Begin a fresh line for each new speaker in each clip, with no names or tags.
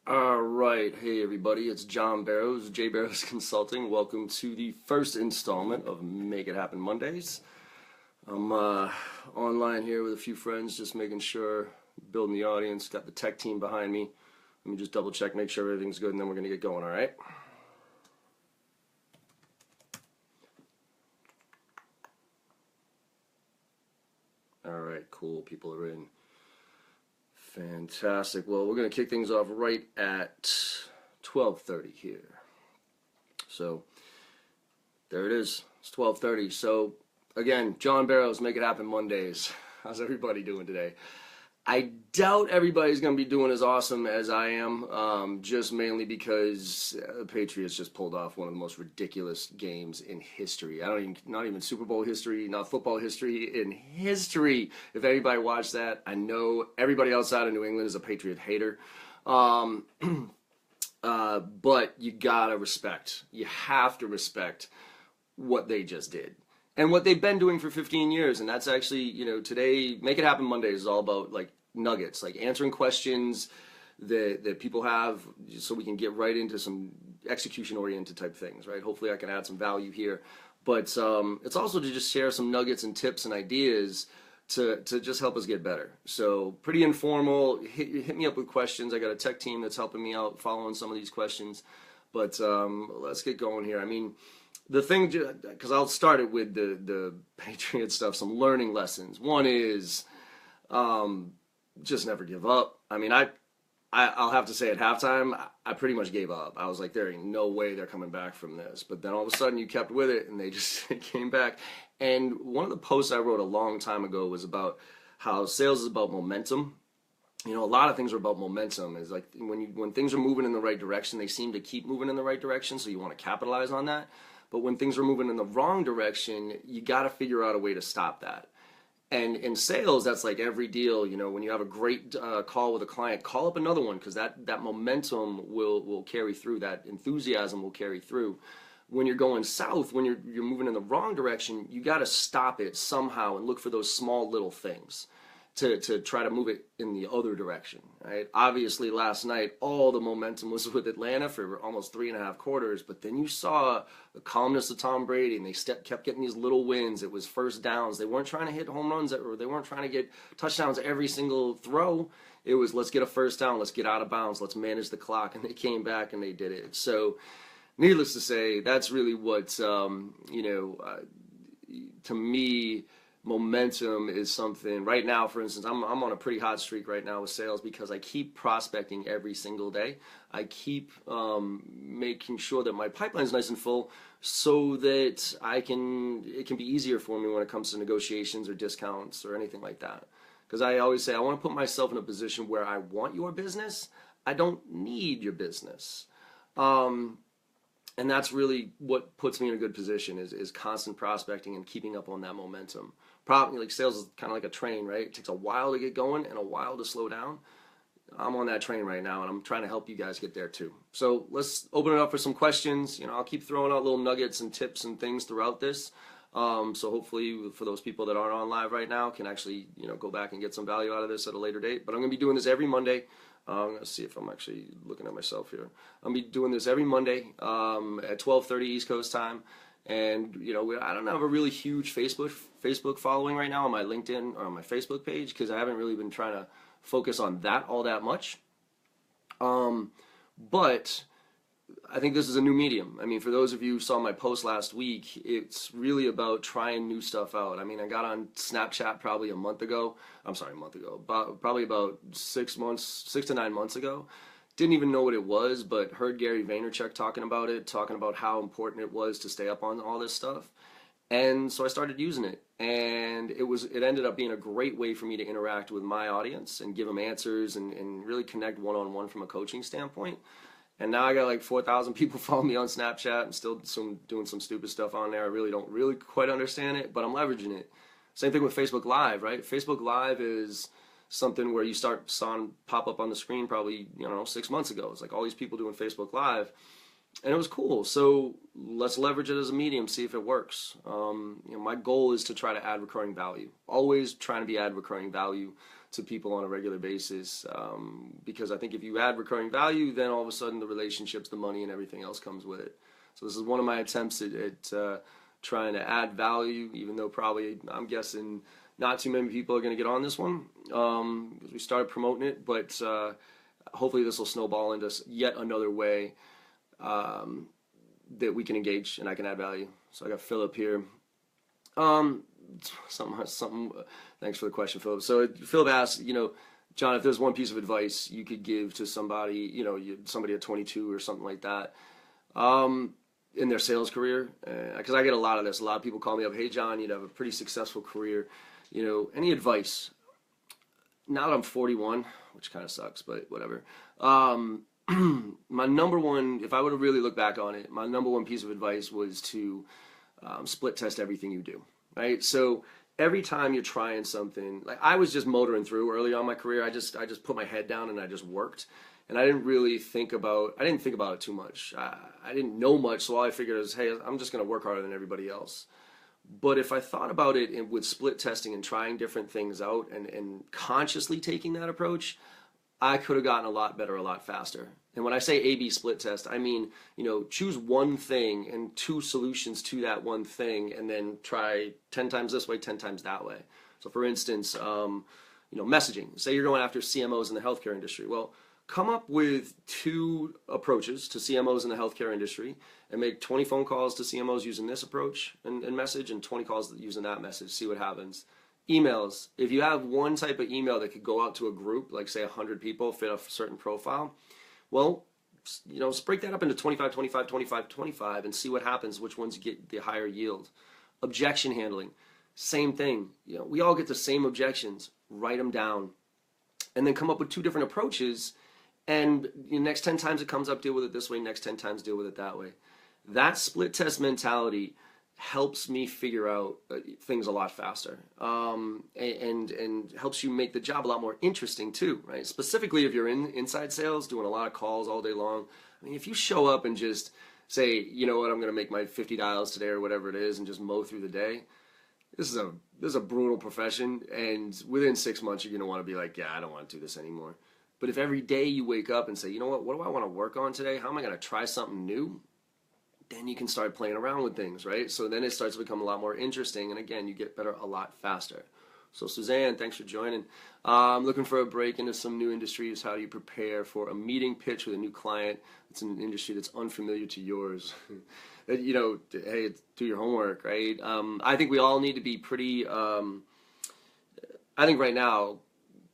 All right, hey everybody, it's John Barrows, J Barrows Consulting. Welcome to the first installment of Make It Happen Mondays. I'm online here with a few friends, just making sure, building the audience, got the tech team behind me. Let me just double check, make sure everything's good, and then we're gonna get going, all right? All right, cool, people are in. Fantastic. Well, we're going to kick things off right at 12:30 here. So, there it is. It's 12:30. So, again, John Barrows, Make It Happen Mondays. How's everybody doing today? I doubt everybody's going to be doing as awesome as I am, just mainly because the Patriots just pulled off one of the most ridiculous games in history. Not even Super Bowl history, not football history, in history. If anybody watched that, I know everybody outside of New England is a Patriot hater. But you gotta respect, you have to respect what they just did. And what they've been doing for 15 years, and that's actually, today, Make It Happen Mondays is all about, nuggets, answering questions that people have so we can get right into some execution-oriented type things, right? Hopefully I can add some value here. But it's also to just share some nuggets and tips and ideas to just help us get better. So pretty informal, hit me up with questions. I got a tech team that's helping me out following some of these questions. But let's get going here. I mean, the thing, because I'll start it with the Patriot stuff, some learning lessons. One is just never give up. I mean, I'll have to say at halftime, I pretty much gave up. I was like, there ain't no way they're coming back from this. But then all of a sudden you kept with it and they just came back. And one of the posts I wrote a long time ago was about how sales is about momentum. A lot of things are about momentum. Is like when things are moving in the right direction, they seem to keep moving in the right direction, so you want to capitalize on that. But when things are moving in the wrong direction, you got to figure out a way to stop that. And in sales, that's like every deal. When you have a great call with a client, call up another one, because that momentum will carry through. That enthusiasm will carry through. When you're going south, when you're moving in the wrong direction, you got to stop it somehow and look for those small little things to try to move it in the other direction, right? Obviously, last night, all the momentum was with Atlanta for almost 3.5 quarters, but then you saw the calmness of Tom Brady, and they kept getting these little wins. It was first downs. They weren't trying to hit home runs, or they weren't trying to get touchdowns every single throw. It was, let's get a first down, let's get out of bounds, let's manage the clock, and they came back and they did it. So, needless to say, that's really what, to me, momentum is something. Right now, for instance, I'm on a pretty hot streak right now with sales because I keep prospecting every single day. I keep making sure that my pipeline is nice and full so that it can be easier for me when it comes to negotiations or discounts or anything like that. Because I always say I want to put myself in a position where I want your business. I don't need your business. And that's really what puts me in a good position is constant prospecting and keeping up on that momentum. Probably like sales is kind of like a train, right? It takes a while to get going and a while to slow down. I'm on that train right now, and I'm trying to help you guys get there too. So let's open it up for some questions. I'll keep throwing out little nuggets and tips and things throughout this. So hopefully for those people that aren't on live right now can actually, go back and get some value out of this at a later date. But I'm going to be doing this every Monday. I'm going to see if I'm actually looking at myself here. I'm going to be doing this every Monday at 12:30 East Coast time. And, I don't have a really huge Facebook following right now on my LinkedIn or on my Facebook page because I haven't really been trying to focus on that all that much. But I think this is a new medium. I mean, for those of you who saw my post last week, it's really about trying new stuff out. I mean, I got on Snapchat probably a month ago. Probably about 6 to 9 months ago. Didn't even know what it was, but heard Gary Vaynerchuk talking about how important it was to stay up on all this stuff. And so I started using it, and it ended up being a great way for me to interact with my audience and give them answers and really connect one-on-one from a coaching standpoint. And now I got like 4,000 people follow me on Snapchat. I'm still doing some stupid stuff on there. I really don't quite understand it, but I'm leveraging it. Same thing with Facebook Live, right? Facebook Live is something where you saw pop up on the screen probably 6 months ago. It's like all these people doing Facebook Live, and it was cool. So let's leverage it as a medium, see if it works. My goal is to try to add recurring value. Always trying to add recurring value to people on a regular basis, because I think if you add recurring value, then all of a sudden the relationships, the money, and everything else comes with it. So this is one of my attempts at trying to add value, even though probably I'm guessing not too many people are going to get on this one, because we started promoting it, but hopefully this will snowball into yet another way that we can engage and I can add value. So I got Philip here. Something. Thanks for the question, Philip. So Philip asked, John, if there's one piece of advice you could give to somebody, somebody at 22 or something like that, in their sales career, because I get a lot of this. A lot of people call me up, hey, John, you have a pretty successful career. Any advice? Now that I'm 41, which kind of sucks, but whatever. My number one, if I were to really look back on it, my number one piece of advice was to split test everything you do, right? So every time you're trying something, like I was just motoring through early on in my career. I just put my head down and I just worked. And I didn't really think about it too much. I didn't know much, so all I figured was, hey, I'm just going to work harder than everybody else. But if I thought about it with split testing and trying different things out and consciously taking that approach, I could have gotten a lot better, a lot faster. And when I say A/B split test, I mean, choose one thing and two solutions to that one thing, and then try 10 times this way, 10 times that way. So for instance, messaging. Say you're going after CMOs in the healthcare industry. Well, come up with two approaches to CMOs in the healthcare industry and make 20 phone calls to CMOs using this approach and message, and 20 calls using that message. See what happens. Emails. If you have one type of email that could go out to a group, like say 100 people, fit a certain profile, well, break that up into 25, 25, 25, 25 and see what happens, which ones get the higher yield. Objection handling. Same thing. We all get the same objections. Write them down. And then come up with two different approaches. And next 10 times it comes up, deal with it this way. Next 10 times, deal with it that way. That split test helps me figure out things a lot faster, and helps you make the job a lot more interesting too, right? Specifically if you're in inside sales, doing a lot of calls all day long. I mean, if you show up and just say, you know what, I'm going to make my 50 dials today or whatever it is, and just mow through the day, this is a brutal profession, and within 6 months you're going to want to be like, yeah, I don't want to do this anymore. But if every day you wake up and say, you know what do I want to work on today? How am I going to try something new? Then you can start playing around with things, right? So then it starts to become a lot more interesting, and again, you get better a lot faster. So Suzanne, thanks for joining. Looking for a break into some new industries. How do you prepare for a meeting pitch with a new client? It's an industry that's unfamiliar to yours. Hey, do your homework, right? I think we all need to be pretty, I think right now,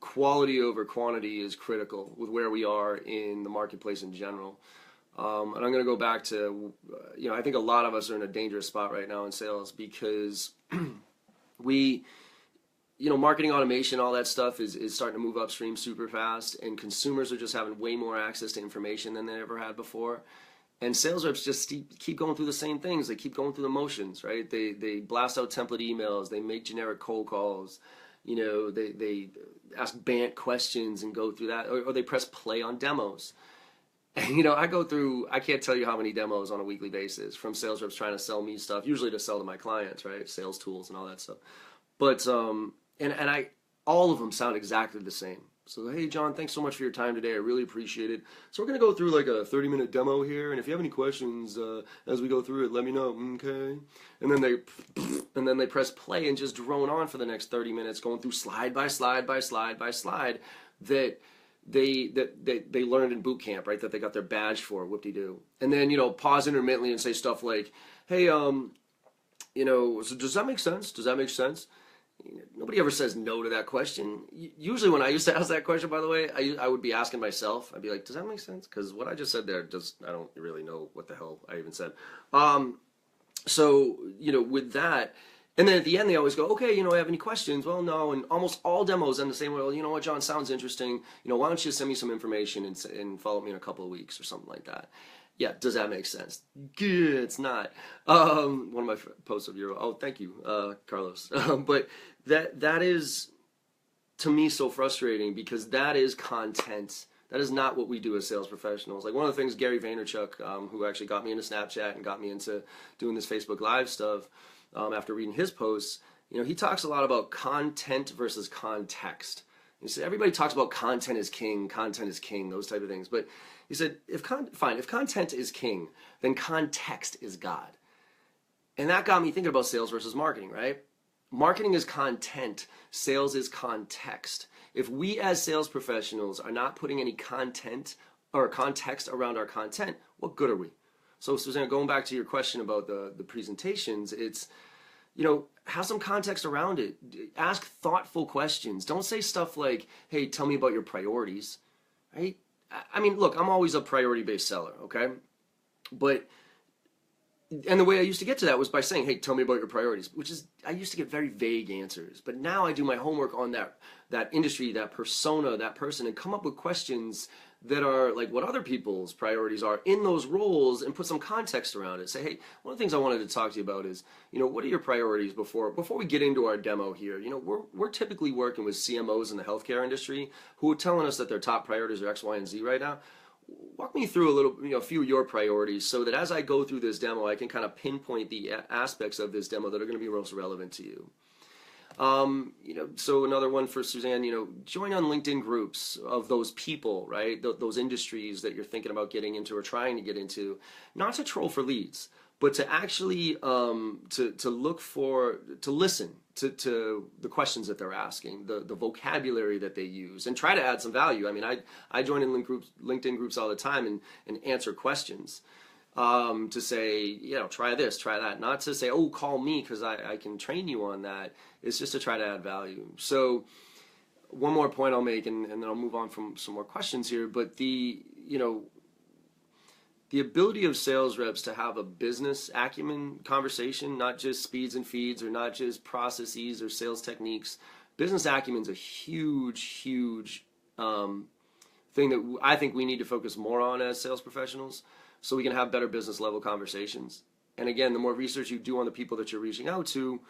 quality over quantity is critical with where we are in the marketplace in general. And I'm going to go back to, I think a lot of us are in a dangerous spot right now in sales because marketing automation, all that stuff is starting to move upstream super fast, and consumers are just having way more access to information than they ever had before. And sales reps just keep going through the same things. They keep going through the motions, right? They blast out template emails. They make generic cold calls. They ask BANT questions and go through that, or they press play on demos. And, I go through, I can't tell you how many demos on a weekly basis from sales reps trying to sell me stuff, usually to sell to my clients, right? Sales tools and all that stuff. But, all of them sound exactly the same. So, hey, John, thanks so much for your time today. I really appreciate it. So we're going to go through like a 30-minute demo here. And if you have any questions as we go through it, let me know. Okay. And then they press play and just drone on for the next 30 minutes, going through slide by slide by slide by slide that they learned in boot camp, right? That they got their badge for, whoop-de-doo. And then, pause intermittently and say stuff like, hey, so does that make sense? Does that make sense? Nobody ever says no to that question. Usually when I used to ask that question, by the way, I would be asking myself. I'd be like, does that make sense? Because what I just said there, I don't really know what the hell I even said. So, with that, and then at the end they always go, okay, have any questions? Well, no, and almost all demos end the same way. Well, you know what, John, sounds interesting. Why don't you send me some information and follow me in a couple of weeks or something like that. Yeah, does that make sense? Good, it's not. One of my posts of your, thank you, Carlos. But that is, to me, so frustrating because that is content. That is not what we do as sales professionals. Like one of the things Gary Vaynerchuk, who actually got me into Snapchat and got me into doing this Facebook Live stuff, after reading his posts, he talks a lot about content versus context. He said, everybody talks about content is king, those type of things. But he said, if content is king, then context is God. And that got me thinking about sales versus marketing, right? Marketing is content, sales is context. If we as sales professionals are not putting any content or context around our content, what good are we? So Susanna, going back to your question about the presentations, it's, have some context around it. Ask thoughtful questions. Don't say stuff like, hey, tell me about your priorities, right? I mean, look, I'm always a priority-based seller, okay? And the way I used to get to that was by saying, hey, tell me about your priorities, which is, I used to get very vague answers. But now I do my homework on that industry, that persona, that person, and come up with questions that are like what other people's priorities are in those roles and put some context around it. Say, hey, one of the things I wanted to talk to you about is, what are your priorities before we get into our demo here? We're typically working with CMOs in the healthcare industry who are telling us that their top priorities are X, Y, and Z right now. Walk me through a few of your priorities so that as I go through this demo, I can kind of pinpoint the aspects of this demo that are going to be most relevant to you. So another one for Suzanne, join on LinkedIn groups of those people, right? Those industries that you're thinking about getting into or trying to get into, not to troll for leads, but to actually, to listen to the questions that they're asking, the vocabulary that they use, and try to add some value. I mean, I join in LinkedIn groups all the time and answer questions. To say, try this, try that. Not to say, oh, call me because I can train you on that. It's just to try to add value. So one more point I'll make, and then I'll move on from some more questions here. But the ability of sales reps to have a business acumen conversation, not just speeds and feeds or not just processes or sales techniques. Business acumen is a huge, huge thing that I think we need to focus more on as sales professionals, so we can have better business level conversations. And again, the more research you do on the people that you're reaching out to,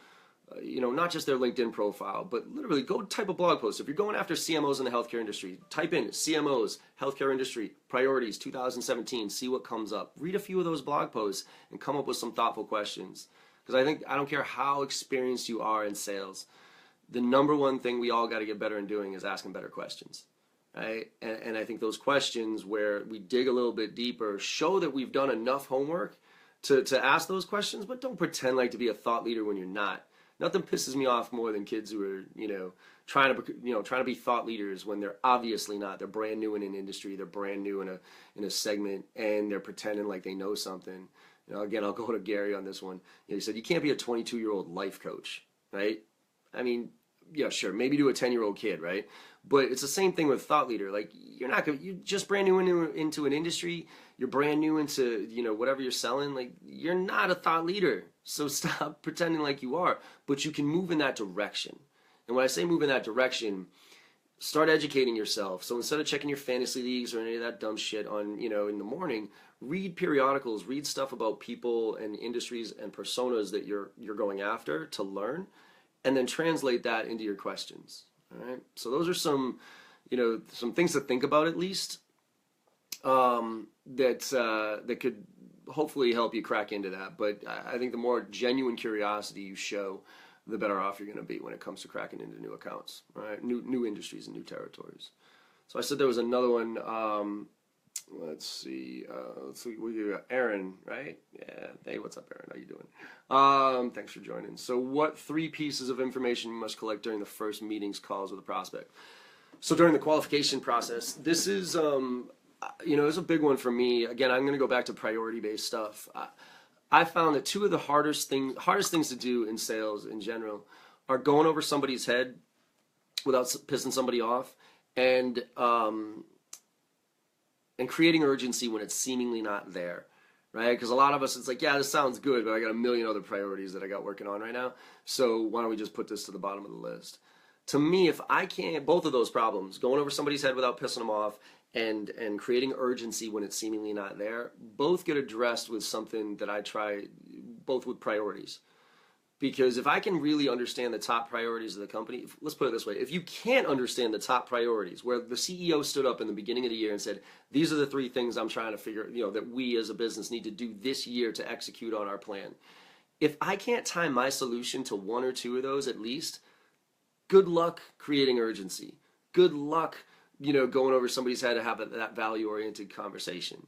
not just their LinkedIn profile, but literally go type a blog post. If you're going after CMOs in the healthcare industry, type in CMOs, healthcare industry, priorities 2017, see what comes up. Read a few of those blog posts and come up with some thoughtful questions. Because I don't care how experienced you are in sales, the number one thing we all got to get better in doing is asking better questions. Right? And I think those questions where we dig a little bit deeper show that we've done enough homework to ask those questions, but don't pretend like to be a thought leader when you're not. Nothing pisses me off more than kids who are, trying to be thought leaders when they're obviously not. They're brand new in an industry, they're brand new in a segment, and they're pretending like they know something. Again, I'll go to Gary on this one. He said, you can't be a 22-year-old life coach, right? I mean, yeah, sure, maybe to a 10-year-old kid, right? But it's the same thing with thought leader. Like, you're just brand new into an industry. You're brand new into, whatever you're selling. Like, you're not a thought leader. So stop pretending like you are. But you can move in that direction. And when I say move in that direction, start educating yourself. So instead of checking your fantasy leagues or any of that dumb shit on, in the morning, read periodicals, read stuff about people and industries and personas that you're going after to learn, and then translate that into your questions. All right. So those are some things to think about at least, that could hopefully help you crack into that. But I think the more genuine curiosity you show, the better off you're going to be when it comes to cracking into new accounts, right? New industries and new territories. So I said there was another one. Let's see. We got Aaron, right? Yeah. Hey, what's up, Aaron? How you doing? Thanks for joining. So, what 3 pieces of information you must collect during the first meetings, calls with a prospect? So, during the qualification process, this is, it's a big one for me. Again, I'm going to go back to priority-based stuff. I found that 2 of the hardest things to do in sales in general are going over somebody's head without pissing somebody off, and creating urgency when it's seemingly not there, right? Because a lot of us, it's like, yeah, this sounds good, but I got a million other priorities that I got working on right now, so why don't we just put this to the bottom of the list? To me, if I can't, both of those problems, going over somebody's head without pissing them off and creating urgency when it's seemingly not there, both get addressed with something that I try, both with priorities. Because if I can really understand the top priorities of the company, let's put it this way, if you can't understand the top priorities, where the CEO stood up in the beginning of the year and said, these are the 3 things I'm trying to figure, that we as a business need to do this year to execute on our plan. If I can't tie my solution to 1 or 2 of those at least, good luck creating urgency. good luck, going over somebody's head to have that value-oriented conversation.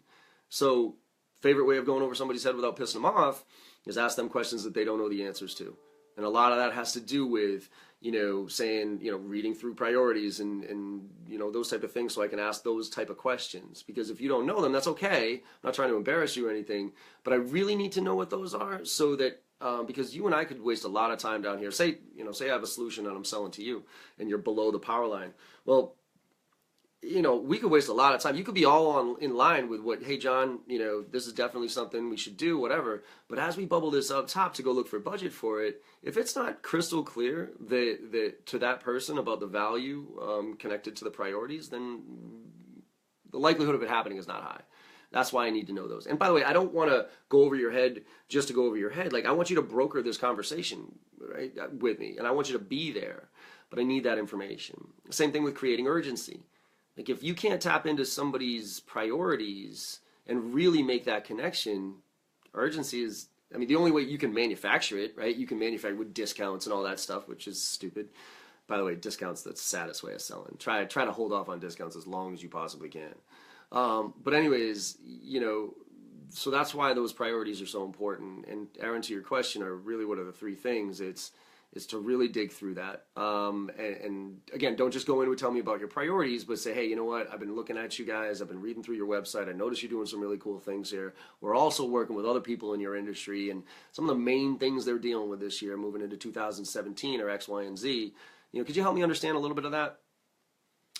So favorite way of going over somebody's head without pissing them off is ask them questions that they don't know the answers to. And a lot of that has to do with, saying, reading through priorities and those type of things, so I can ask those type of questions. Because if you don't know them, that's okay. I'm not trying to embarrass you or anything, but I really need to know what those are, so that, because you and I could waste a lot of time down here. Say I have a solution that I'm selling to you and you're below the power line. Well, we could waste a lot of time. You could be all in line with what, hey, John, this is definitely something we should do, whatever. But as we bubble this up top to go look for budget for it, if it's not crystal clear that to that person about the value connected to the priorities, then the likelihood of it happening is not high. That's why I need to know those. And by the way, I don't want to go over your head just to go over your head. Like, I want you to broker this conversation, right, with me, and I want you to be there. But I need that information. Same thing with creating urgency. Like, if you can't tap into somebody's priorities and really make that connection, urgency is, the only way you can manufacture it, right? You can manufacture with discounts and all that stuff, which is stupid. By the way, discounts, that's the saddest way of selling. Try to hold off on discounts as long as you possibly can. But anyways, so that's why those priorities are so important. And Aaron, to your question, are really, what are the three things? It's to really dig through that. And again, don't just go in and tell me about your priorities, but say, hey, you know what? I've been looking at you guys. I've been reading through your website. I noticed you're doing some really cool things here. We're also working with other people in your industry, and some of the main things they're dealing with this year, moving into 2017, are X, Y, and Z. Could you help me understand a little bit of that?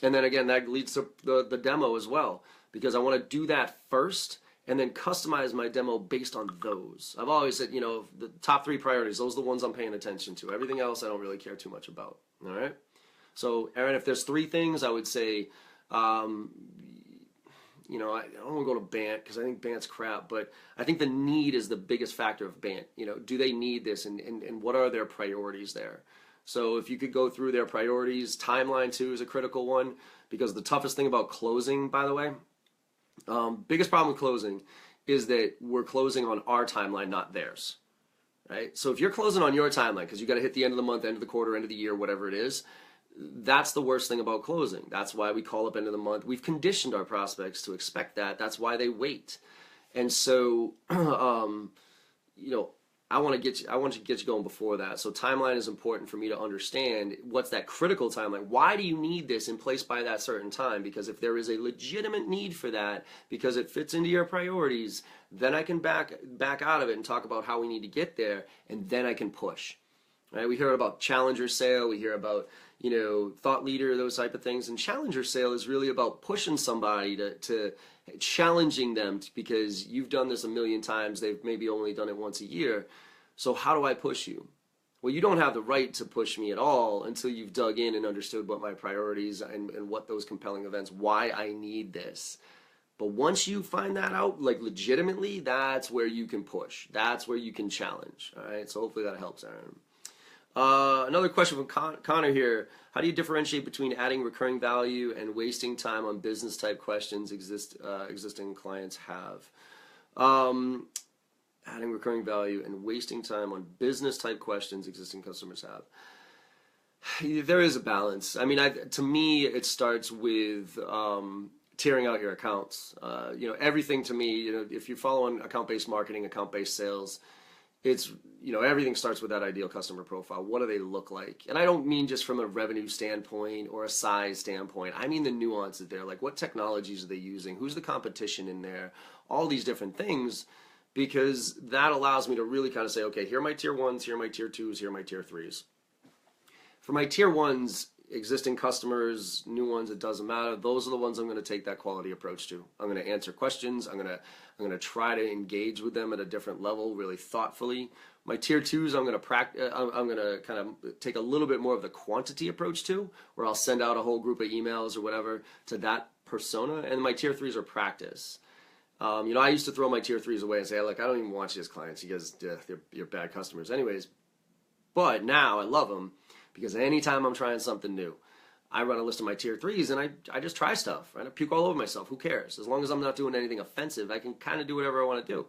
And then again, that leads to the demo as well, because I want to do that first and then customize my demo based on those. I've always said, the top three priorities, those are the ones I'm paying attention to. Everything else I don't really care too much about, all right? So, Aaron, if there's three things, I would say, I don't want to go to BANT because I think BANT's crap, but I think the need is the biggest factor of BANT. Do they need this, and what are their priorities there? So if you could go through their priorities, timeline too is a critical one, because the toughest thing about closing, by the way, biggest problem with closing is that we're closing on our timeline, not theirs, right? So if you're closing on your timeline because you got to hit the end of the month, end of the quarter, end of the year, whatever it is, that's the worst thing about closing. That's why we call up end of the month. We've conditioned our prospects to expect that. That's why they wait. And so, I want to get you going before that. So timeline is important for me to understand what's that critical timeline. Why do you need this in place by that certain time? Because if there is a legitimate need for that, because it fits into your priorities, then I can back out of it and talk about how we need to get there, and then I can push. Right? We hear about challenger sale, we hear about thought leader, those type of things, and challenger sale is really about pushing somebody to challenging them, because you've done this a million times, they've maybe only done it once a year. So how do I push you? Well, you don't have the right to push me at all until you've dug in and understood what my priorities and what those compelling events, why I need this. But once you find that out, like legitimately, that's where you can push. That's where you can challenge. All right, so hopefully that helps, Aaron. Another question from Connor here. How do you differentiate between adding recurring value and wasting time on business type questions existing clients have? Adding recurring value and wasting time on business type questions existing customers have. There is a balance. To me, it starts with tearing out your accounts. Everything to me, if you're following account-based marketing, account-based sales, it's, everything starts with that ideal customer profile. What do they look like? And I don't mean just from a revenue standpoint or a size standpoint. I mean the nuances there, like what technologies are they using? Who's the competition in there? All these different things, because that allows me to really kind of say, okay, here are my tier ones, here are my tier twos, here are my tier threes. For my tier ones, existing customers, new ones, it doesn't matter. Those are the ones I'm going to take that quality approach to. I'm going to answer questions. I'm going to try to engage with them at a different level, really thoughtfully. My tier twos, I'm going to kind of take a little bit more of the quantity approach to, where I'll send out a whole group of emails or whatever to that persona. And my tier threes are practice. I used to throw my tier threes away and say, look, I don't even want you as clients. You guys, you're bad customers anyways. But now I love them, because anytime I'm trying something new, I run a list of my tier threes and I just try stuff. Right? I puke all over myself. Who cares? As long as I'm not doing anything offensive, I can kind of do whatever I want to do.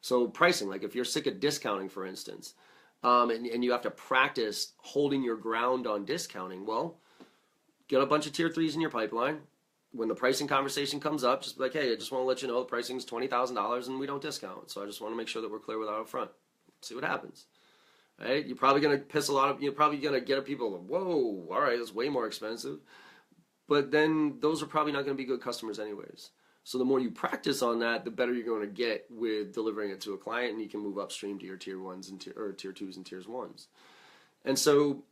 So pricing, like if you're sick of discounting, for instance, and you have to practice holding your ground on discounting, well, get a bunch of tier 3s in your pipeline. When the pricing conversation comes up, just be like, hey, I just want to let you know the pricing is $20,000 and we don't discount. So I just want to make sure that we're clear with that up front. See what happens. Right? You're probably going to piss you're probably going to get people, whoa, all right, that's way more expensive. But then those are probably not going to be good customers anyways. So the more you practice on that, the better you're going to get with delivering it to a client, and you can move upstream to your tier 1s and tier 2s and tiers 1s. And so,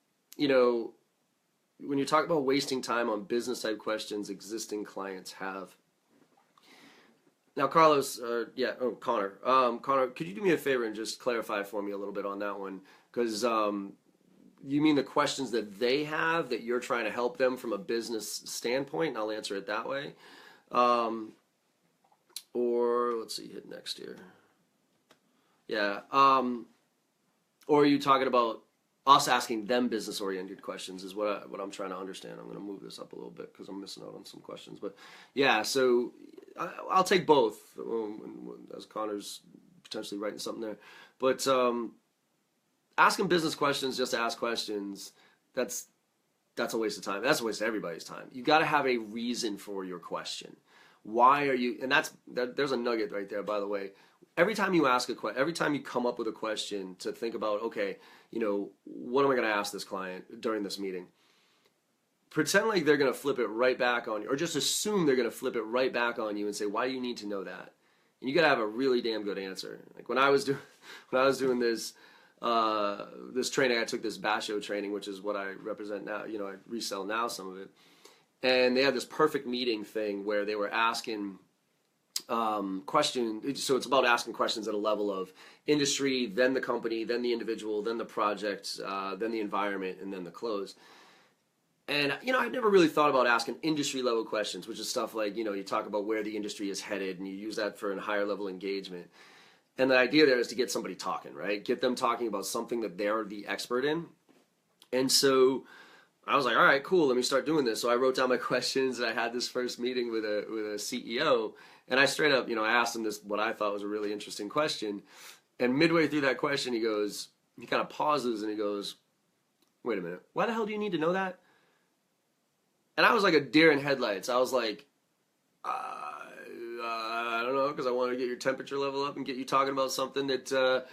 when you talk about wasting time on business type questions existing clients have. Now, Connor, could you do me a favor and just clarify for me a little bit on that one? Because you mean the questions that they have that you're trying to help them from a business standpoint, and I'll answer it that way. Or let's see, hit next here. Yeah. Or are you talking about us asking them business-oriented questions is what I'm trying to understand. I'm going to move this up a little bit because I'm missing out on some questions. But yeah, so I'll take both, as Connor's potentially writing something there. But asking business questions just to ask questions, that's a waste of time. That's a waste of everybody's time. You got to have a reason for your question. Why are you? And there's a nugget right there, by the way. Every time you ask every time you come up with a question to think about, okay, what am I going to ask this client during this meeting? Pretend like they're going to flip it right back on you, or just assume they're going to flip it right back on you and say, why do you need to know that? And you got to have a really damn good answer. Like when I was doing this training, I took this Basho training, which is what I represent now. I resell now some of it. And they had this perfect meeting thing where they were asking questions. So it's about asking questions at a level of industry, then the company, then the individual, then the project, then the environment, and then the close. And, I'd never really thought about asking industry level questions, which is stuff like, you talk about where the industry is headed and you use that for a higher level engagement. And the idea there is to get somebody talking, right? Get them talking about something that they're the expert in. And so I was like, all right, cool, let me start doing this. So I wrote down my questions, and I had this first meeting with a CEO, and I straight up, I asked him this, what I thought was a really interesting question. And midway through that question, he kind of pauses, and he goes, wait a minute, why the hell do you need to know that? And I was like a deer in headlights. I was like, I don't know, because I want to get your temperature level up and get you talking about something that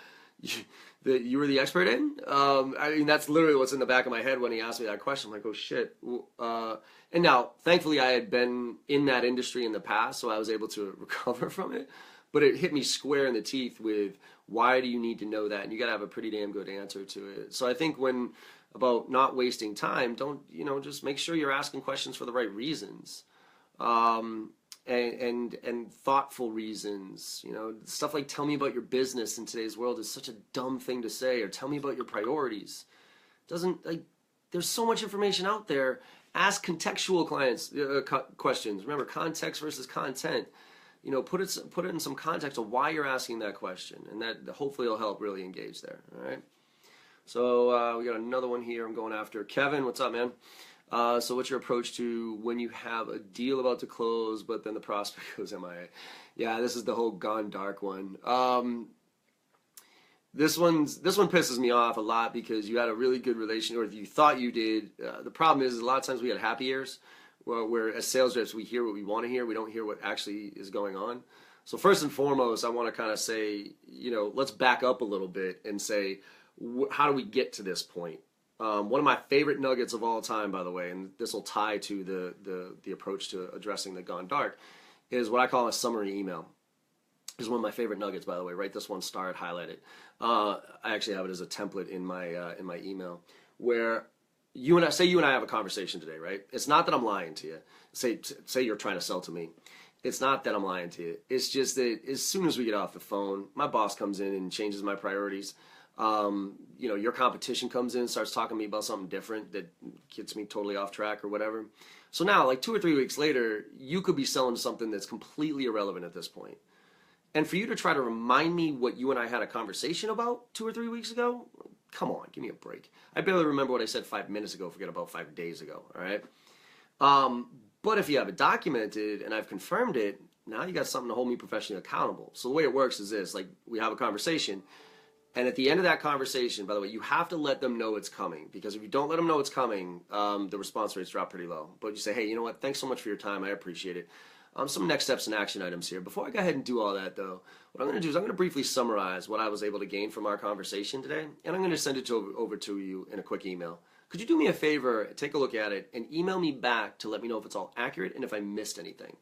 you were the expert in. I mean, that's literally what's in the back of my head when he asked me that question. I'm like, oh shit. And now, thankfully, I had been in that industry in the past, so I was able to recover from it. But it hit me square in the teeth with, why do you need to know that? And you got to have a pretty damn good answer to it. So I think about not wasting time, don't, just make sure you're asking questions for the right reasons. And thoughtful reasons, stuff like tell me about your business in today's world is such a dumb thing to say, or tell me about your priorities. There's so much information out there. Ask contextual questions. Remember, context versus content. Put it in some context of why you're asking that question, and that hopefully will help really engage there. All right. So we got another one here. I'm going after Kevin. What's up, man? So what's your approach to when you have a deal about to close, but then the prospect goes MIA? Yeah, this is the whole gone dark one. This one pisses me off a lot because you had a really good relation, or you thought you did. The problem is a lot of times we had happy ears, where as sales reps we hear what we want to hear. We don't hear what actually is going on. So first and foremost, I want to kind of say, let's back up a little bit and say, how do we get to this point? One of my favorite nuggets of all time, by the way, and this will tie to the approach to addressing the gone dark, is what I call a summary email. This is one of my favorite nuggets, by the way. Write this one, star it, highlight it. I actually have it as a template in my email, where you and I have a conversation today, right? It's not that I'm lying to you. Say you're trying to sell to me. It's not that I'm lying to you. It's just that as soon as we get off the phone, my boss comes in and changes my priorities. Your competition comes in, starts talking to me about something different that gets me totally off track or whatever. So now, like 2 or 3 weeks later, you could be selling something that's completely irrelevant at this point. And for you to try to remind me what you and I had a conversation about 2 or 3 weeks ago, come on, give me a break. I barely remember what I said 5 minutes ago, forget about 5 days ago, all right? But if you have it documented and I've confirmed it, now you got something to hold me professionally accountable. So the way it works is this, like we have a conversation, And at the end of that conversation, by the way, you have to let them know it's coming, because if you don't let them know it's coming, the response rates drop pretty low. But you say, hey, you know what? Thanks so much for your time. I appreciate it. Some next steps and action items here. Before I go ahead and do all that, though, what I'm going to do is I'm going to briefly summarize what I was able to gain from our conversation today, and I'm going to send it over to you in a quick email. Could you do me a favor, take a look at it, and email me back to let me know if it's all accurate and if I missed anything?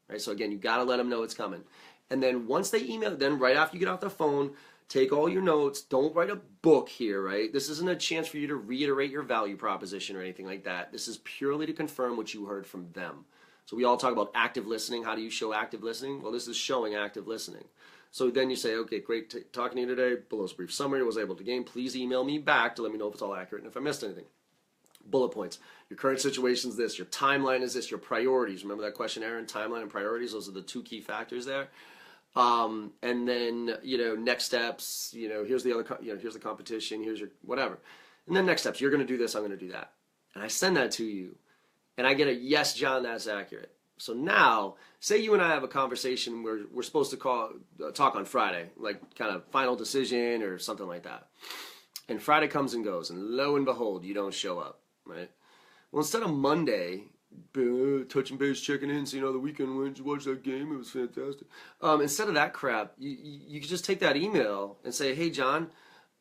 Right? So again, you got to let them know it's coming. And then once they email, then right after you get off the phone, take all your notes. Don't write a book here, right? This isn't a chance for you to reiterate your value proposition or anything like that. This is purely to confirm what you heard from them. So we all talk about active listening. How do you show active listening? Well, this is showing active listening. So then you say, okay, great talking to you today. Below brief summary was able to gain. Please email me back to let me know if it's all accurate and if I missed anything. Bullet points. Your current situation is this. Your timeline is this. Your priorities. Remember that question, Aaron? Timeline and priorities. Those are the two key factors there. And then, next steps, here's the other, here's the competition, here's your whatever. And then next steps, you're going to do this, I'm going to do that. And I send that to you. And I get a, yes, John, that's accurate. So now, say you and I have a conversation where we're supposed to talk on Friday, like kind of final decision or something like that. And Friday comes and goes, and lo and behold, you don't show up, right? Well, instead of Monday, touching base, checking in, seeing how the weekend went, did you watch that game? It was fantastic. Instead of that crap, you could just take that email and say, hey, John,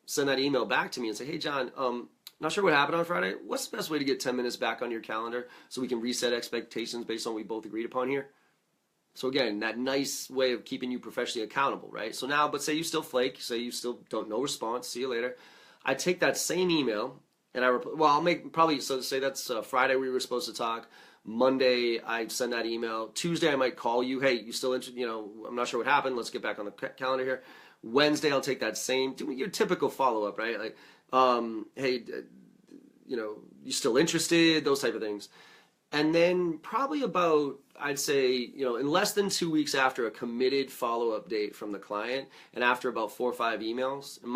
send that email back to me and say, hey, John, not sure what happened on Friday. What's the best way to get 10 minutes back on your calendar so we can reset expectations based on what we both agreed upon here? So again, that nice way of keeping you professionally accountable, right? So now, but say you still flake, say you still don't know response, see you later. I take that same email and I'll make probably, so say that's Friday we were supposed to talk. Monday, I send that email. Tuesday, I might call you. Hey, you still interested? I'm not sure what happened. Let's get back on the calendar here. Wednesday, I'll take that same, do your typical follow-up, right? Like, hey, you still interested? Those type of things. And then probably about, I'd say, in less than 2 weeks after a committed follow-up date from the client, and after about 4 or 5 emails, and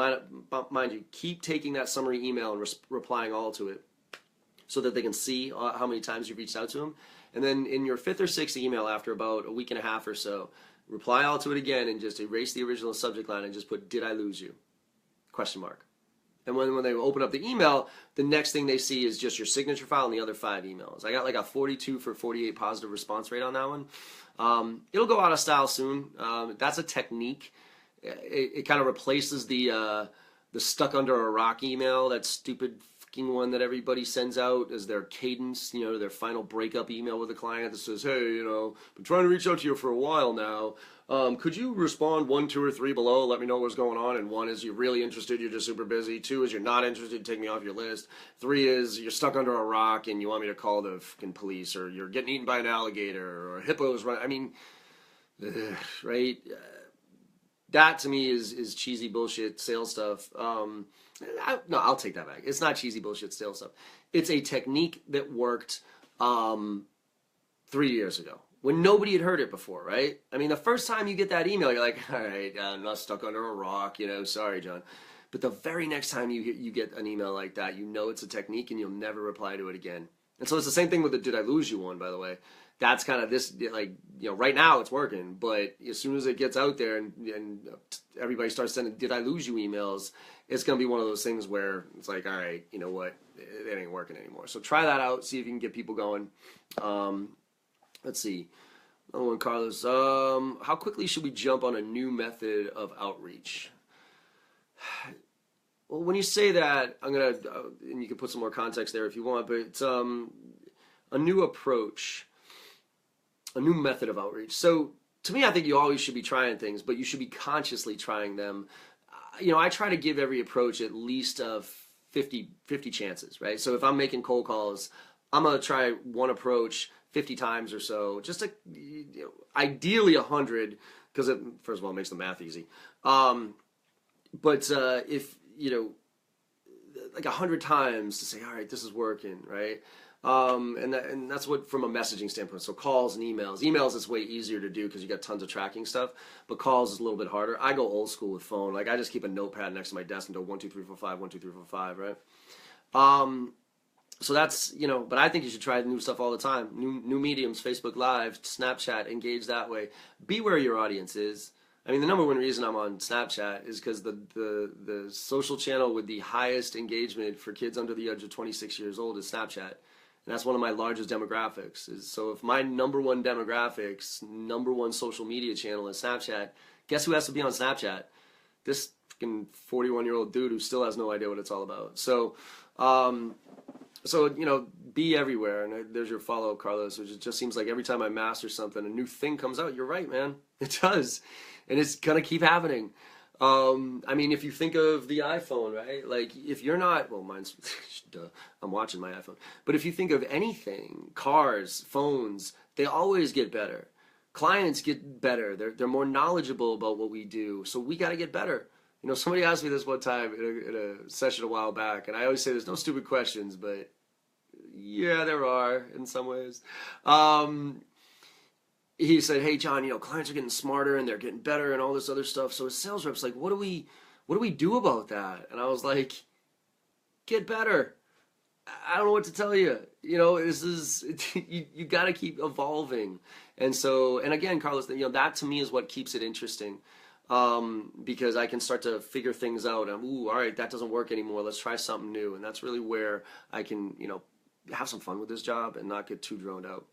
mind you, keep taking that summary email and replying all to it, so that they can see how many times you've reached out to them. And then in your 5th or 6th email after about a week and a half or so, reply all to it again and just erase the original subject line and just put, did I lose you? Question mark. And when they open up the email, the next thing they see is just your signature file and the other 5 emails. I got like a 42 for 48 positive response rate on that one. It'll go out of style soon. That's a technique. It kind of replaces the stuck under a rock email, that stupid one that everybody sends out as their cadence, their final breakup email with a client that says, hey, been trying to reach out to you for a while now. Could you respond 1, 2, or 3 below? Let me know what's going on. And 1 is you're really interested, you're just super busy. 2 is you're not interested, take me off your list. 3 is you're stuck under a rock and you want me to call the fucking police, or you're getting eaten by an alligator, or hippos run. I mean, right? That to me is cheesy bullshit sales stuff. I'll take that back. It's not cheesy bullshit sales stuff. It's a technique that worked 3 years ago when nobody had heard it before, right? I mean, the first time you get that email, you're like, all right, I'm not stuck under a rock, sorry, John. But the very next time you get an email like that, it's a technique and you'll never reply to it again. And so it's the same thing with the did I lose you one, by the way. That's kind of this, like, right now it's working, but as soon as it gets out there and everybody starts sending did I lose you emails, it's going to be one of those things where it's like, all right, you know what, it ain't working anymore. So try that out, see if you can get people going. Let's see. Another one, Carlos. How quickly should we jump on a new method of outreach? Well, when you say that, I'm going to, and you can put some more context there if you want, but it's a new approach. A new method of outreach. So to me, I think you always should be trying things, but you should be consciously trying them. I try to give every approach at least 50 chances, right? So if I'm making cold calls, I'm going to try one approach 50 times or so, just to, ideally 100, because it, first of all, makes the math easy. But if, like 100 times to say, all right, this is working, right? And that's what, from a messaging standpoint. So calls and emails. Emails is way easier to do because you got tons of tracking stuff, but calls is a little bit harder. I go old school with phone. Like I just keep a notepad next to my desk and do 1, 2, 3, 4, 5, 1, 2, 3, 4, 5, right? So that's, but I think you should try new stuff all the time. New mediums, Facebook Live, Snapchat, engage that way. Be where your audience is. I mean, the number one reason I'm on Snapchat is because the social channel with the highest engagement for kids under the age of 26 years old is Snapchat. And that's one of my largest demographics. So if my number one demographics, number one social media channel is Snapchat, guess who has to be on Snapchat? This freaking 41-year-old dude who still has no idea what it's all about. So, be everywhere. And there's your follow-up, Carlos, which it just seems like every time I master something, a new thing comes out. You're right, man. It does. And it's going to keep happening. I mean, if you think of the iPhone, right? Like, if you're not, well, mine's, duh, I'm watching my iPhone. But if you think of anything, cars, phones, they always get better. Clients get better. They're more knowledgeable about what we do. So we got to get better. You know, somebody asked me this one time in a session a while back, and I always say there's no stupid questions, but yeah, there are in some ways. He said, "Hey, John, you know, clients are getting smarter and they're getting better and all this other stuff. So as sales reps, like, what do we do about that?" And I was like, "Get better." I don't know what to tell you. You know, this is you got to keep evolving. And so, and again, Carlos, you know, that to me is what keeps it interesting, because I can start to figure things out. Ooh, all right, that doesn't work anymore. Let's try something new. And that's really where I can, you know, have some fun with this job and not get too droned out.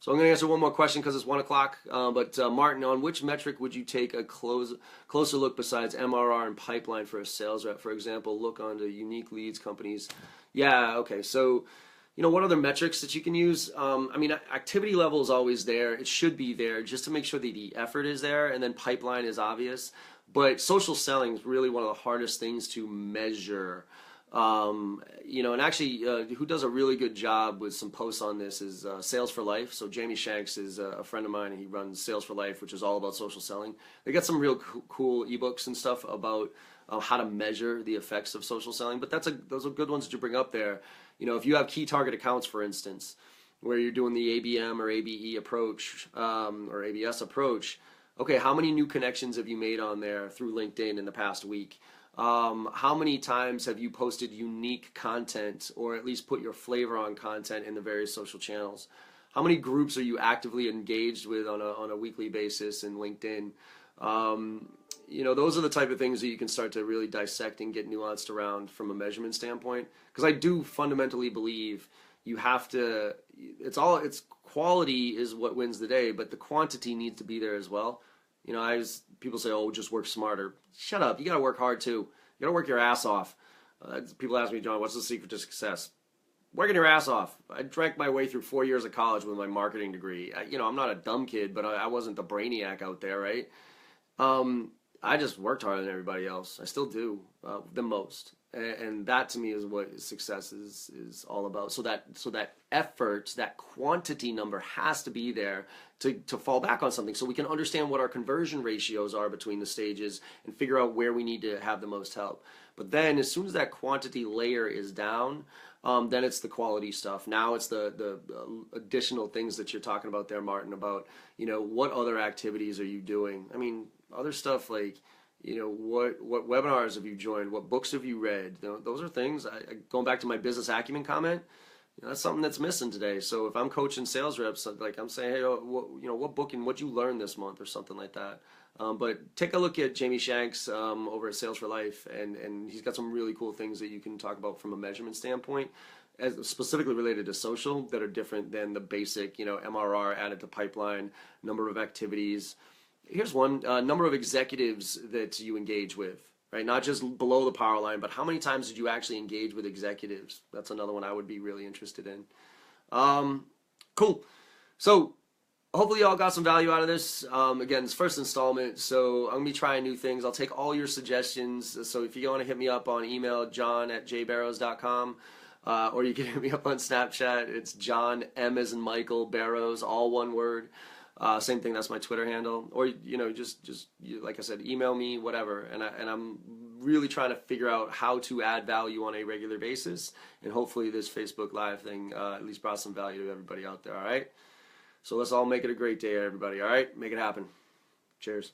So I'm going to answer one more question because it's 1 o'clock. But Martin, on which metric would you take a closer look besides MRR and pipeline for a sales rep? For example, look onto unique leads, companies. Yeah, okay. So, you know, what other metrics that you can use? I mean, activity level is always there. It should be there just to make sure that the effort is there. And then pipeline is obvious. But social selling is really one of the hardest things to measure. You know, and actually, who does a really good job with some posts on this is Sales for Life. So Jamie Shanks is a friend of mine, and he runs Sales for Life, which is all about social selling. They got some real cool ebooks and stuff about how to measure the effects of social selling. But those are good ones that you bring up there. You know, if you have key target accounts, for instance, where you're doing the ABM or ABE approach or ABS approach, okay, how many new connections have you made on there through LinkedIn in the past week? How many times have you posted unique content or at least put your flavor on content in the various social channels? How many groups are you actively engaged with on a weekly basis in LinkedIn? You know, those are the type of things that you can start to really dissect and get nuanced around from a measurement standpoint. Because I do fundamentally believe you have to, it's quality is what wins the day, but the quantity needs to be there as well. You know, people say, "Oh, just work smarter." Shut up. You got to work hard too. You got to work your ass off. People ask me, "John, what's the secret to success?" Working your ass off. I drank my way through 4 years of college with my marketing degree. You know, I'm not a dumb kid, but I wasn't the brainiac out there, right? I just worked harder than everybody else. I still do, the most. And that to me is what success is all about. So that effort, that quantity number has to be there to fall back on something, so we can understand what our conversion ratios are between the stages and figure out where we need to have the most help. But then as soon as that quantity layer is down, then it's the quality stuff. Now it's the additional things that you're talking about there, Martin, about, you know, what other activities are you doing? I mean, other stuff like, you know, what webinars have you joined? What books have you read? You know, those are things. Going back to my business acumen comment, you know, that's something that's missing today. So if I'm coaching sales reps, like I'm saying, hey, what book and what you learned this month or something like that. But take a look at Jamie Shanks over at Sales for Life, and he's got some really cool things that you can talk about from a measurement standpoint, as specifically related to social, that are different than the basic, you know, MRR added to pipeline, number of activities. Here's one, number of executives that you engage with, right? Not just below the power line, but how many times did you actually engage with executives? That's another one I would be really interested in. Cool. So hopefully y'all got some value out of this. Again, it's first installment, so I'm going to be trying new things. I'll take all your suggestions. So if you want to hit me up on email, john@jbarrows.com, or you can hit me up on Snapchat. It's John, M as in Michael, Barrows, all one word. Same thing, that's my Twitter handle. Or, you know, just like I said, email me, whatever. And I'm really trying to figure out how to add value on a regular basis. And hopefully this Facebook Live thing at least brought some value to everybody out there, all right? So let's all make it a great day, everybody, all right? Make it happen. Cheers.